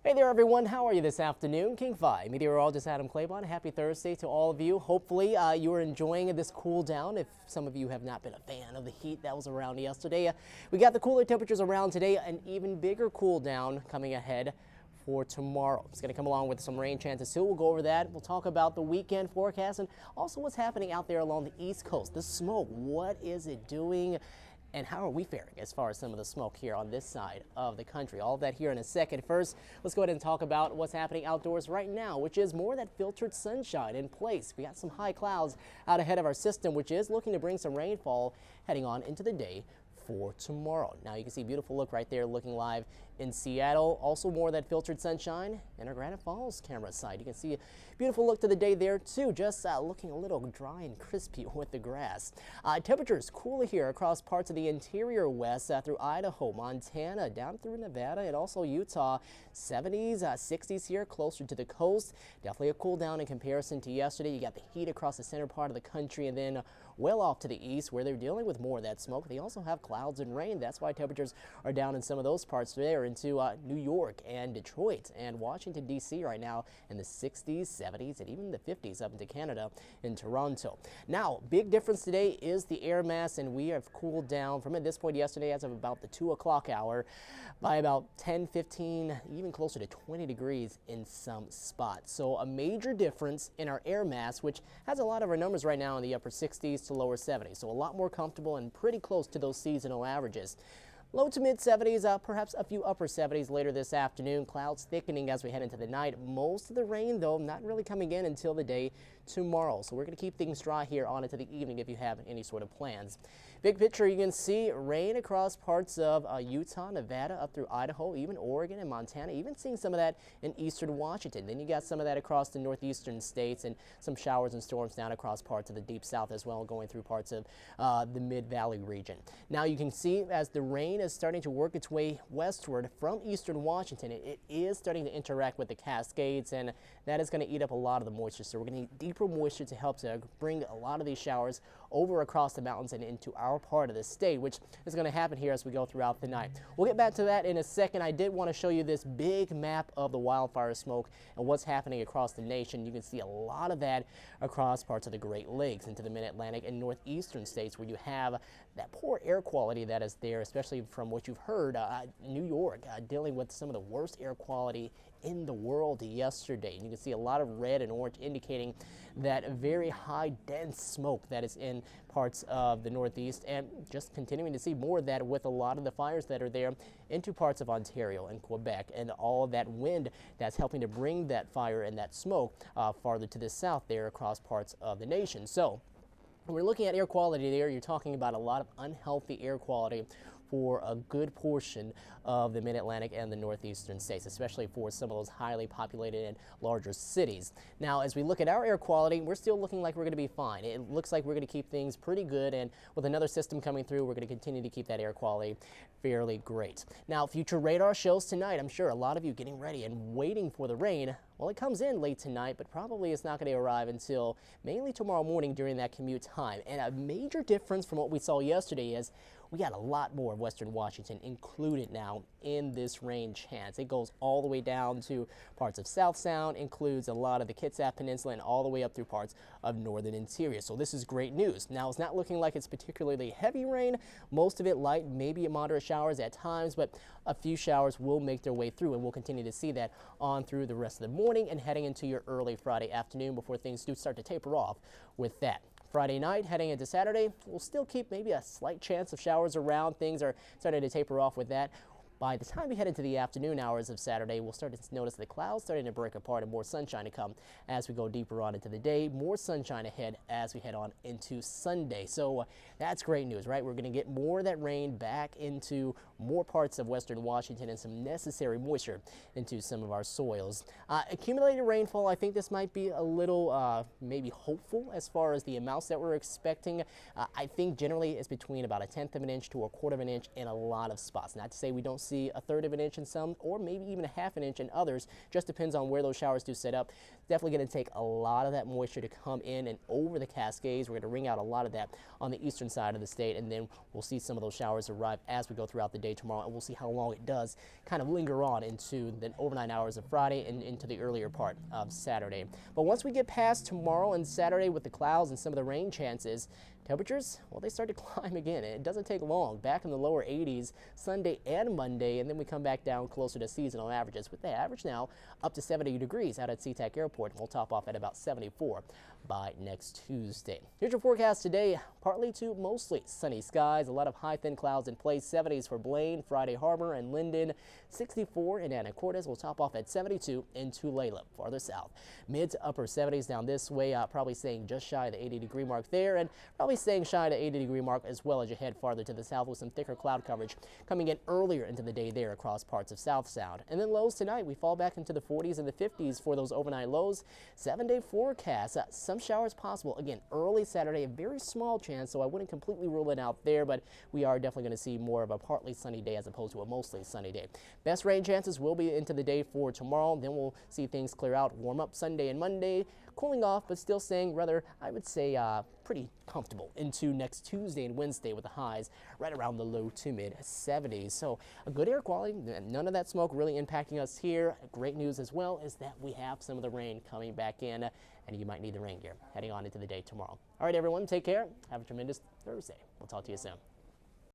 Hey there everyone, how are you this afternoon? King 5, Meteorologist Adam Claibon. Happy Thursday to all of you. Hopefully you are enjoying this cool down if some of you have not been a fan of the heat that was around yesterday. We got the cooler temperatures around today, an even bigger cool down coming ahead for tomorrow. It's going to come along with some rain chances too. We'll go over that. We'll talk about the weekend forecast and also what's happening out there along the East Coast. The smoke, what is it doing? And how are we faring as far as some of the smoke here on this side of the country? All of that here in a second. First, let's go ahead and talk about what's happening outdoors right now, which is more of that filtered sunshine in place. We got some high clouds out ahead of our system, which is looking to bring some rainfall heading on into the day for tomorrow. Now you can see a beautiful look right there looking live in Seattle. Also more of that filtered sunshine in our Granite Falls camera side. You can see a beautiful look to the day there too, just looking a little dry and crispy with the grass. Temperatures cooler here across parts of the interior west through Idaho, Montana, down through Nevada and also Utah. 70s, 60s here closer to the coast. Definitely a cool down in comparison to yesterday. You got the heat across the center part of the country and then well off to the east where they're dealing with more of that smoke. They also have clouds and rain. That's why temperatures are down in some of those parts there into New York and Detroit and Washington, D.C. right now in the 60s, 70s, and even the 50s up into Canada in Toronto. Now, big difference today is the air mass, and we have cooled down from at this point yesterday as of about the 2 o'clock hour by about 10, 15, even closer to 20 degrees in some spots. So a major difference in our air mass, which has a lot of our numbers right now in the upper 60s to lower 70s. So a lot more comfortable and pretty close to those seasonal averages. Low to mid 70s, perhaps a few upper 70s later this afternoon. Clouds thickening as we head into the night. Most of the rain, though, not really coming in until the day tomorrow. So we're going to keep things dry here on into the evening if you have any sort of plans. Big picture, you can see rain across parts of Utah, Nevada, up through Idaho, even Oregon and Montana, even seeing some of that in eastern Washington. Then you got some of that across the northeastern states and some showers and storms down across parts of the deep south as well, going through parts of the mid-valley region. Now you can see as the rain is starting to work its way westward from eastern Washington, it is starting to interact with the Cascades, and that is going to eat up a lot of the moisture. So we're going to need deeper moisture to help to bring a lot of these showers over across the mountains and into our part of the state, which is going to happen here as we go throughout the night. We'll get back to that in a second. I did want to show you this big map of the wildfire smoke and what's happening across the nation. You can see a lot of that across parts of the Great Lakes into the mid-Atlantic and northeastern states where you have that poor air quality that is there, especially from what you've heard, New York dealing with some of the worst air quality in the world yesterday. And you can see a lot of red and orange indicating that very high dense smoke that is in parts of the Northeast, and just continuing to see more of that with a lot of the fires that are there into parts of Ontario and Quebec, and all of that wind that's helping to bring that fire and that smoke farther to the south there across parts of the nation. So when we're looking at air quality there, you're talking about a lot of unhealthy air quality for a good portion of the mid-Atlantic and the northeastern states, especially for some of those highly populated and larger cities. Now, as we look at our air quality, we're still looking like we're going to be fine. It looks like we're going to keep things pretty good, and with another system coming through, we're going to continue to keep that air quality fairly great. Now, future radar shows tonight, I'm sure a lot of you getting ready and waiting for the rain. Well, it comes in late tonight, but probably it's not going to arrive until mainly tomorrow morning during that commute time. And a major difference from what we saw yesterday is we got a lot more of western Washington included now in this rain chance. It goes all the way down to parts of South Sound, includes a lot of the Kitsap Peninsula, and all the way up through parts of northern interior. So this is great news. Now, it's not looking like it's particularly heavy rain. Most of it light, maybe moderate showers at times, but a few showers will make their way through, and we'll continue to see that on through the rest of the morning and heading into your early Friday afternoon before things do start to taper off with that. Friday night, heading into Saturday, we'll still keep maybe a slight chance of showers around. Things are starting to taper off with that. By the time we head into the afternoon hours of Saturday, we'll start to notice the clouds starting to break apart and more sunshine to come as we go deeper on into the day. More sunshine ahead as we head on into Sunday. So that's great news, right? We're going to get more of that rain back into more parts of western Washington and some necessary moisture into some of our soils. Accumulated rainfall, I think this might be a little maybe hopeful as far as the amounts that we're expecting. I think generally it's between about 1/10 of an inch to 1/4 of an inch in a lot of spots. Not to say we don't see see a third of an inch in some, or maybe even a half an inch in others. Just depends on where those showers do set up. Definitely going to take a lot of that moisture to come in and over the Cascades. We're going to wring out a lot of that on the eastern side of the state, and then we'll see some of those showers arrive as we go throughout the day tomorrow, and we'll see how long it does kind of linger on into the overnight hours of Friday and into the earlier part of Saturday. But once we get past tomorrow and Saturday with the clouds and some of the rain chances, temperatures, well, they start to climb again. It doesn't take long. Back in the lower 80s Sunday and Monday, and then we come back down closer to seasonal averages, with the average now up to 70 degrees out at SeaTac Airport. We'll top off at about 74 by next Tuesday. Here's your forecast today. Partly to mostly sunny skies. A lot of high thin clouds in place. 70s for Blaine, Friday Harbor, and Linden. 64 in Anacortes. We'll top off at 72 in Tulalip, farther south. Mid to upper 70s down this way, probably staying just shy of the 80-degree mark there, and probably staying shy of the 80-degree mark as well as you head farther to the south, with some thicker cloud coverage coming in earlier into the day there across parts of South Sound. And then lows tonight, we fall back into the 40s and the 50s for those overnight lows. 7-day forecast, some showers possible. Again, early Saturday, a very small chance, so I wouldn't completely rule it out there, but we are definitely going to see more of a partly sunny day as opposed to a mostly sunny day. Best rain chances will be into the day for tomorrow. Then we'll see things clear out, warm up Sunday and Monday, cooling off, but still staying rather, I would say, pretty comfortable into next Tuesday and Wednesday, with the highs right around the low to mid 70s. So a good air quality, none of that smoke really impacting us here. Great news as well is that we have some of the rain coming back in, and you might need the rain gear heading on into the day tomorrow. All right, everyone, take care. Have a tremendous Thursday. We'll talk to you soon.